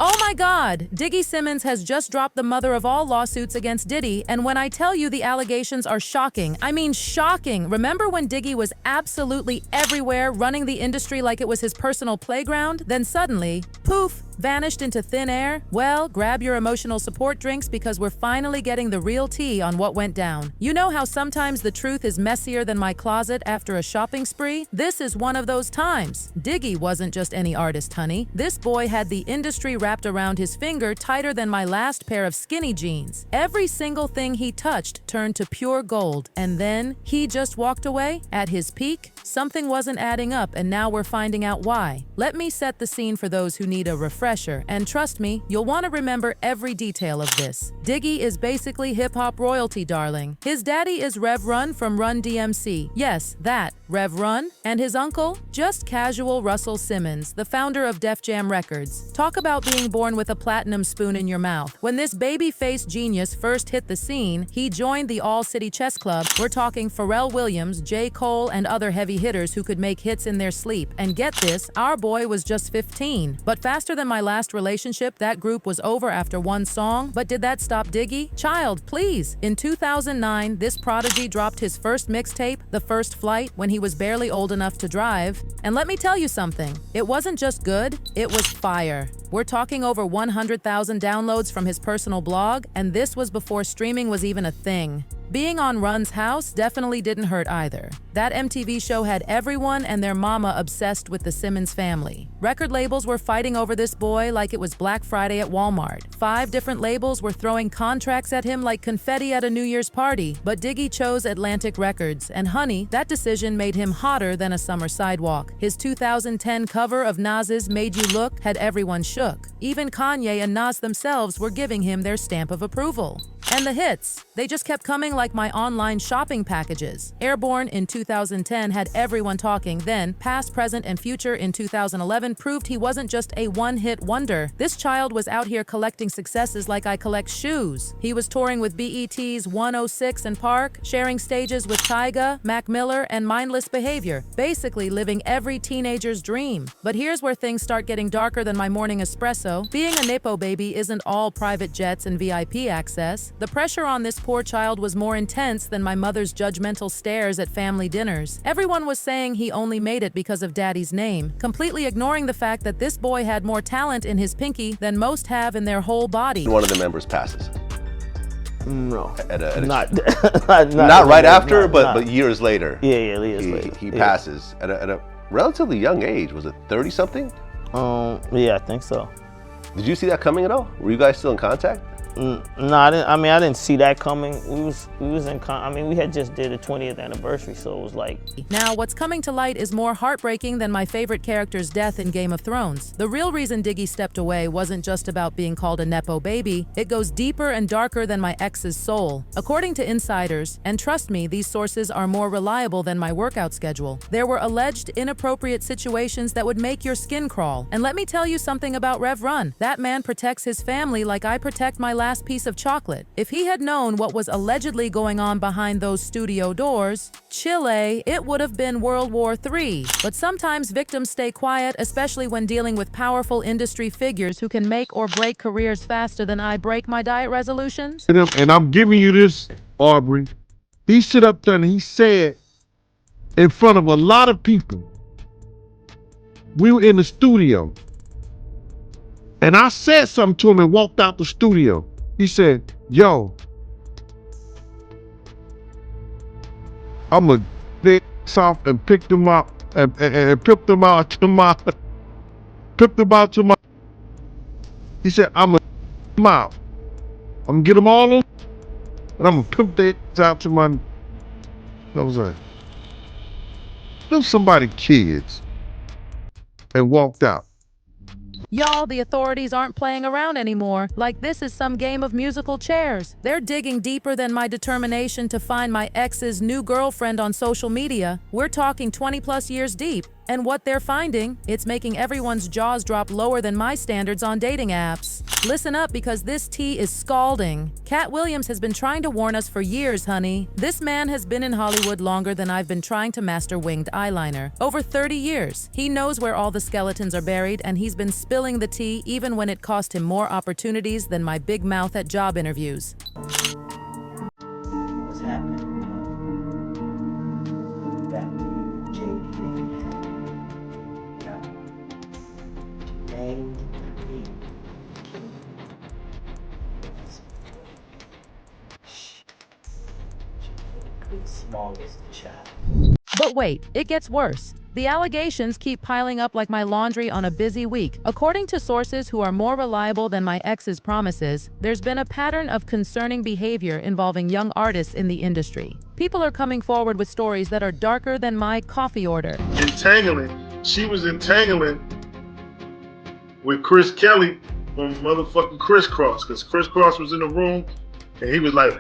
Oh my God! Diggy Simmons has just dropped the mother of all lawsuits against Diddy, and when I tell you the allegations are shocking, I mean shocking. Remember when Diggy was absolutely everywhere, running the industry like it was his personal playground? Then suddenly, poof, vanished into thin air? Well, grab your emotional support drinks because we're finally getting the real tea on what went down. You know how sometimes the truth is messier than my closet after a shopping spree? This is one of those times. Diggy wasn't just any artist, honey. This boy had the industry wrapped around his finger tighter than my last pair of skinny jeans. Every single thing he touched turned to pure gold, and then he just walked away? At his peak, something wasn't adding up, and now we're finding out why. Let me set the scene for those who need a refresher, and trust me, you'll want to remember every detail of this. Diggy is basically hip-hop royalty, darling. His daddy is Rev Run from Run DMC. Yes, that, Rev Run. And his uncle? Just casual Russell Simmons, the founder of Def Jam Records. Talk about being born with a platinum spoon in your mouth. When this baby-faced genius first hit the scene, he joined the All-City Chess Club. We're talking Pharrell Williams, J. Cole, and other heavy hitters who could make hits in their sleep. And get this, our boy was just 15. But faster than my last relationship, that group was over after one song. But did that stop Diggy? Child, please. In 2009, this prodigy dropped his first mixtape, The First Flight, when he was barely old enough to drive. And let me tell you something, it wasn't just good, it was fire. We're talking over 100,000 downloads from his personal blog, and this was before streaming was even a thing. Being on Run's house definitely didn't hurt either. That MTV show had everyone and their mama obsessed with the Simmons family. Record labels were fighting over this boy like it was Black Friday at Walmart. 5 different labels were throwing contracts at him like confetti at a New Year's party, but Diggy chose Atlantic Records, and honey, that decision made him hotter than a summer sidewalk. His 2010 cover of Nas's Made You Look had everyone shook. Even Kanye and Nas themselves were giving him their stamp of approval. And the hits, they just kept coming like my online shopping packages. Airborne in 2010 had everyone talking, then Past, Present, and Future in 2011 proved he wasn't just a one-hit wonder. This child was out here collecting successes like I collect shoes. He was touring with BET's 106 and Park, sharing stages with Tyga, Mac Miller, and Mindless Behavior, basically living every teenager's dream. But here's where things start getting darker than my morning espresso. Being a Nepo baby isn't all private jets and VIP access. The pressure on this poor child was more intense than my mother's judgmental stares at family dinners. Everyone was saying he only made it because of daddy's name, completely ignoring the fact that this boy had more talent in his pinky than most have in their whole body. One of the members passes. No, not right after, but years later. Yeah, years later. He passes at a relatively young age. Was it 30-something? Yeah, I think so. Did you see that coming at all? Were you guys still in contact? No, I didn't. I mean, I didn't see that coming. We was in. I mean, we had just did the 20th anniversary, so it was like. Now, what's coming to light is more heartbreaking than my favorite character's death in Game of Thrones. The real reason Diggy stepped away wasn't just about being called a Nepo baby. It goes deeper and darker than my ex's soul. According to insiders, and trust me, these sources are more reliable than my workout schedule, there were alleged inappropriate situations that would make your skin crawl. And let me tell you something about Rev Run. That man protects his family like I protect my last piece of chocolate. If he had known what was allegedly going on behind those studio doors, Chile, it would have been World War III. But sometimes victims stay quiet, especially when dealing with powerful industry figures who can make or break careers faster than I break my diet resolutions. And I'm giving you this, Aubrey. He stood up there and he said, in front of a lot of people, we were in the studio, and I said something to him and walked out the studio. He said, yo, I'm a dick soft and picked him up and picked him out to my, he said, I'm a him out. I'm gonna get them all on, and I'm gonna pimp their out to my, what was that? Them somebody kids, and walked out. Y'all, the authorities aren't playing around anymore. Like this is some game of musical chairs. They're digging deeper than my determination to find my ex's new girlfriend on social media. We're talking 20+ years deep. And what they're finding, it's making everyone's jaws drop lower than my standards on dating apps. Listen up, because this tea is scalding. Cat Williams has been trying to warn us for years, honey. This man has been in Hollywood longer than I've been trying to master winged eyeliner. Over 30 years. He knows where all the skeletons are buried, and he's been spilling the tea even when it cost him more opportunities than my big mouth at job interviews. What's happening? That JD thing. Smallest child. But wait, it gets worse. The allegations keep piling up like my laundry on a busy week. According to sources who are more reliable than my ex's promises, there's been a pattern of concerning behavior involving young artists in the industry. People are coming forward with stories that are darker than my coffee order. Entangling. She was entangling with Chris Kelly from motherfucking Crisscross, because Crisscross was in the room and he was like,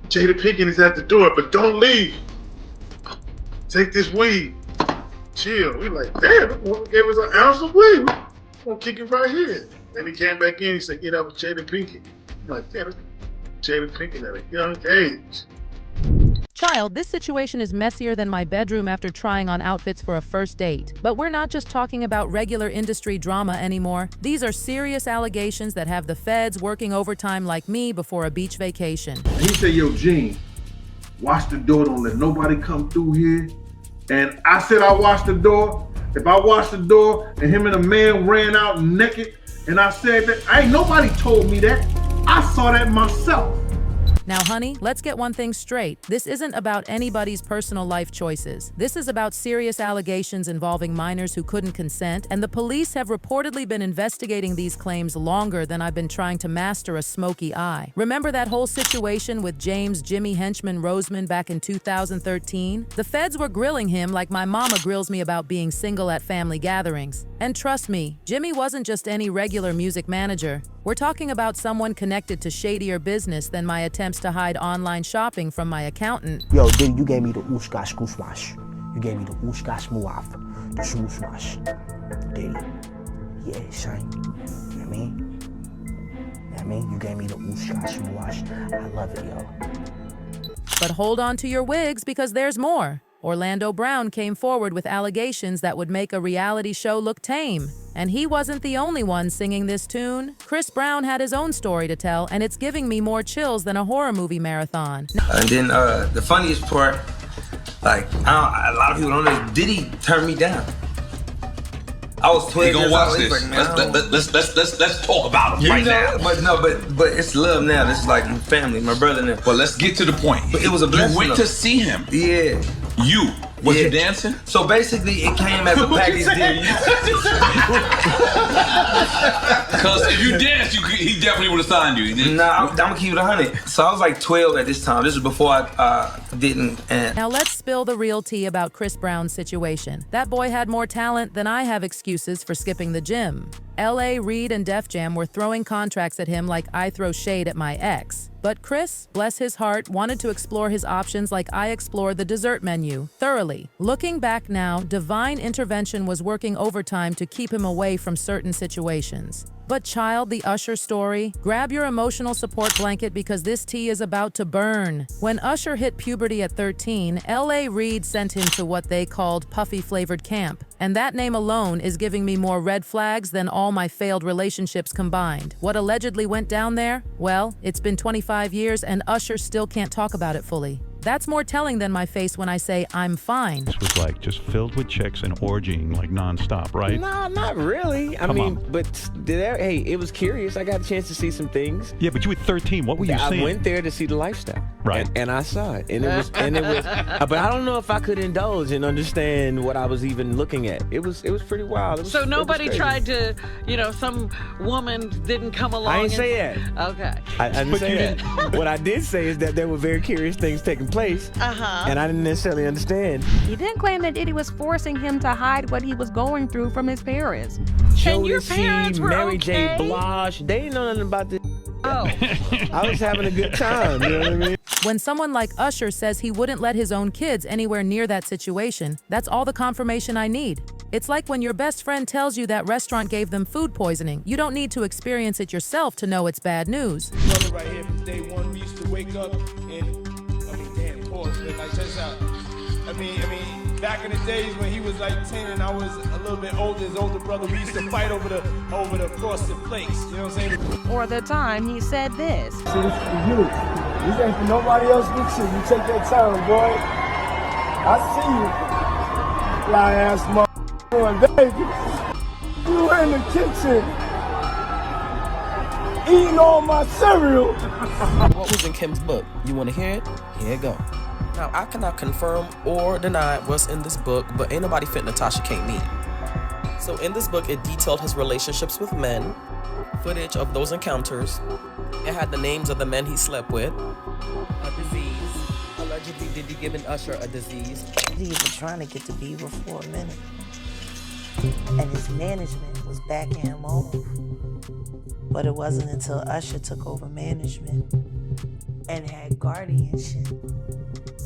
Jada Pinkett is at the door, but don't leave. Take this weed. Chill. We like, damn, the woman gave us an ounce of weed. We're gonna kick it right here. And he came back in, he said, get out with Jada Pinkett. I'm like, damn, Jada Pinkett at a young age. Child, this situation is messier than my bedroom after trying on outfits for a first date. But we're not just talking about regular industry drama anymore. These are serious allegations that have the feds working overtime like me before a beach vacation. He said, yo, Gene, watch the door, don't let nobody come through here. And I said I watched the door. If I watched the door and him and a man ran out naked, and I said that, ain't nobody told me that. I saw that myself. Now, honey, let's get one thing straight. This isn't about anybody's personal life choices. This is about serious allegations involving minors who couldn't consent, and the police have reportedly been investigating these claims longer than I've been trying to master a smoky eye. Remember that whole situation with James Jimmy Henchman Roseman back in 2013? The feds were grilling him like my mama grills me about being single at family gatherings. And trust me, Jimmy wasn't just any regular music manager. We're talking about someone connected to shadier business than my attempts to hide online shopping from my accountant. Yo, Diddy, you gave me the ooshkash gooshwash. You gave me the ooshkash muaf, the shooshwash. Diddy. Yeah, shine. You know what I mean? You know what I mean? You gave me the ooshkash muash. I love it, yo. But hold on to your wigs, because there's more. Orlando Brown came forward with allegations that would make a reality show look tame. And he wasn't the only one singing this tune. Chris Brown had his own story to tell, and it's giving me more chills than a horror movie marathon. And then the funniest part, like, a lot of people don't know, Diddy turned me down. I was 12 years old. Watch this. Let's talk about him right now. But it's love now. This is like my family, my brother now. But let's get to the point. But it was a blessing. You went to see him. Yeah. Was you dancing? So basically, it came as a package deal. Because if you danced, he definitely would have signed you. Nah, I'm gonna keep it 100. So I was like 12 at this time. This was before I didn't. Now let's spill the real tea about Chris Brown's situation. That boy had more talent than I have excuses for skipping the gym. LA, Reid, and Def Jam were throwing contracts at him like I throw shade at my ex. But Chris, bless his heart, wanted to explore his options like I explored the dessert menu, thoroughly. Looking back now, divine intervention was working overtime to keep him away from certain situations. But child, the Usher story, grab your emotional support blanket because this tea is about to burn. When Usher hit puberty at 13, LA Reid sent him to what they called puffy-flavored camp. And that name alone is giving me more red flags than all my failed relationships combined. What allegedly went down there? Well, it's been 25 years and Usher still can't talk about it fully. That's more telling than my face when I say I'm fine. This was like just filled with chicks and orgying like nonstop, right? No, not really. I mean, but hey, it was curious. I got a chance to see some things. Yeah, but you were 13. What were you seeing? I went there to see the lifestyle. Right. And I saw it. And it was but I don't know if I could indulge and understand what I was even looking at. It was pretty wild. So nobody tried to, some woman didn't come along. I didn't say that. Okay. I didn't say that. What I did say is that there were very curious things taking place. And I didn't necessarily understand. He didn't claim that Diddy was forcing him to hide what he was going through from his parents. And your parents were Mary okay? J. Blige, they didn't know nothing about this. Oh. I was having a good time, you know what I mean? When someone like Usher says he wouldn't let his own kids anywhere near that situation, that's all the confirmation I need. It's like when your best friend tells you that restaurant gave them food poisoning. You don't need to experience it yourself to know it's bad news. Right here from day one, we used to wake up and, damn, pause, man, like, check this out. Back in the days when he was like 10 and I was a little bit older, his older brother, we used to fight over the frosted flakes, you know what I'm saying? Or the time he said this. See, this is for you. This ain't for nobody else but you. You take that time, boy. I see you. Fly ass motherfucker in Vegas. You were in the kitchen eating all my cereal. What was in Kim's book? You want to hear it? Here it go. Now, I cannot confirm or deny what's in this book, but ain't nobody fit Natasha K. me. So in this book, it detailed his relationships with men, footage of those encounters. It had the names of the men he slept with. A disease. Allegedly, Diddy giving Usher a disease. He had been trying to get to Bieber for a minute. And his management was backing him off. But it wasn't until Usher took over management and had guardianship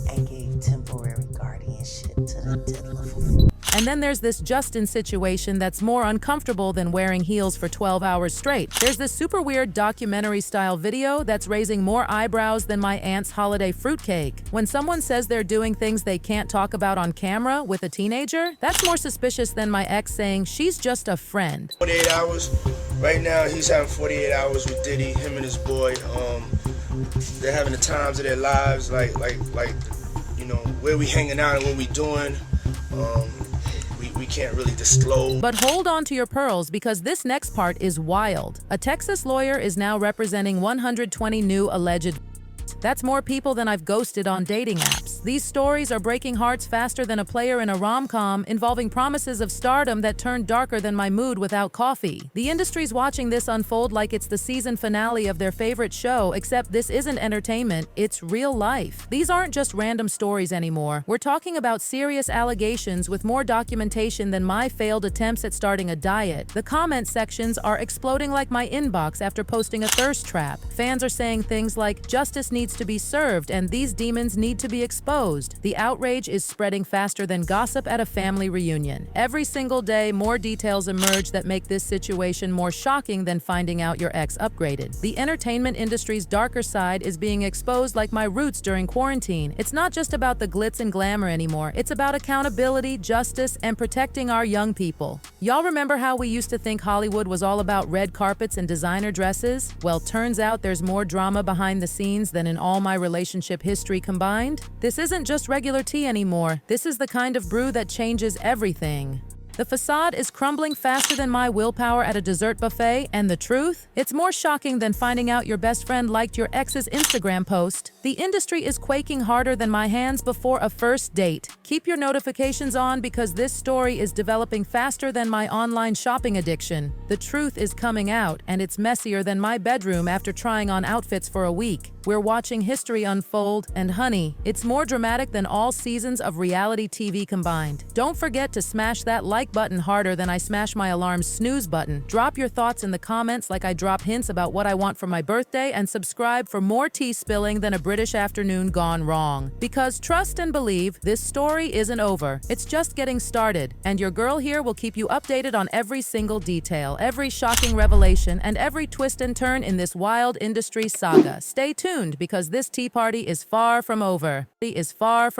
and gave temporary guardianship to the diddler. And then there's this Justin situation that's more uncomfortable than wearing heels for 12 hours straight. There's this super weird documentary-style video that's raising more eyebrows than my aunt's holiday fruitcake. When someone says they're doing things they can't talk about on camera with a teenager, that's more suspicious than my ex saying she's just a friend. 48 hours. Right now, he's having 48 hours with Diddy, him and his boy. They're having the times of their lives, like, you know, where we hanging out and what we doing. We can't really disclose. But hold on to your pearls because this next part is wild. A Texas lawyer is now representing 120 new alleged. That's more people than I've ghosted on dating apps. These stories are breaking hearts faster than a player in a rom-com involving promises of stardom that turned darker than my mood without coffee. The industry's watching this unfold like it's the season finale of their favorite show, except this isn't entertainment, it's real life. These aren't just random stories anymore. We're talking about serious allegations with more documentation than my failed attempts at starting a diet. The comment sections are exploding like my inbox after posting a thirst trap. Fans are saying things like, justice needs to be served and these demons need to be exposed. The outrage is spreading faster than gossip at a family reunion. Every single day, more details emerge that make this situation more shocking than finding out your ex upgraded. The entertainment industry's darker side is being exposed like my roots during quarantine. It's not just about the glitz and glamour anymore. It's about accountability, justice, and protecting our young people. Y'all remember how we used to think Hollywood was all about red carpets and designer dresses? Well, turns out there's more drama behind the scenes than in all my relationship history combined. This isn't just regular tea anymore. This is the kind of brew that changes everything. The facade is crumbling faster than my willpower at a dessert buffet, and the truth? It's more shocking than finding out your best friend liked your ex's Instagram post. The industry is quaking harder than my hands before a first date. Keep your notifications on because this story is developing faster than my online shopping addiction. The truth is coming out, and it's messier than my bedroom after trying on outfits for a week. We're watching history unfold, and honey, it's more dramatic than all seasons of reality TV combined. Don't forget to smash that like button harder than I smash my alarm's snooze button. Drop your thoughts in the comments like I drop hints about what I want for my birthday, and subscribe for more tea spilling than a British afternoon gone wrong. Because trust and believe, this story isn't over. It's just getting started, and your girl here will keep you updated on every single detail, every shocking revelation, and every twist and turn in this wild industry saga. Stay tuned because this tea party is far from over. It is far from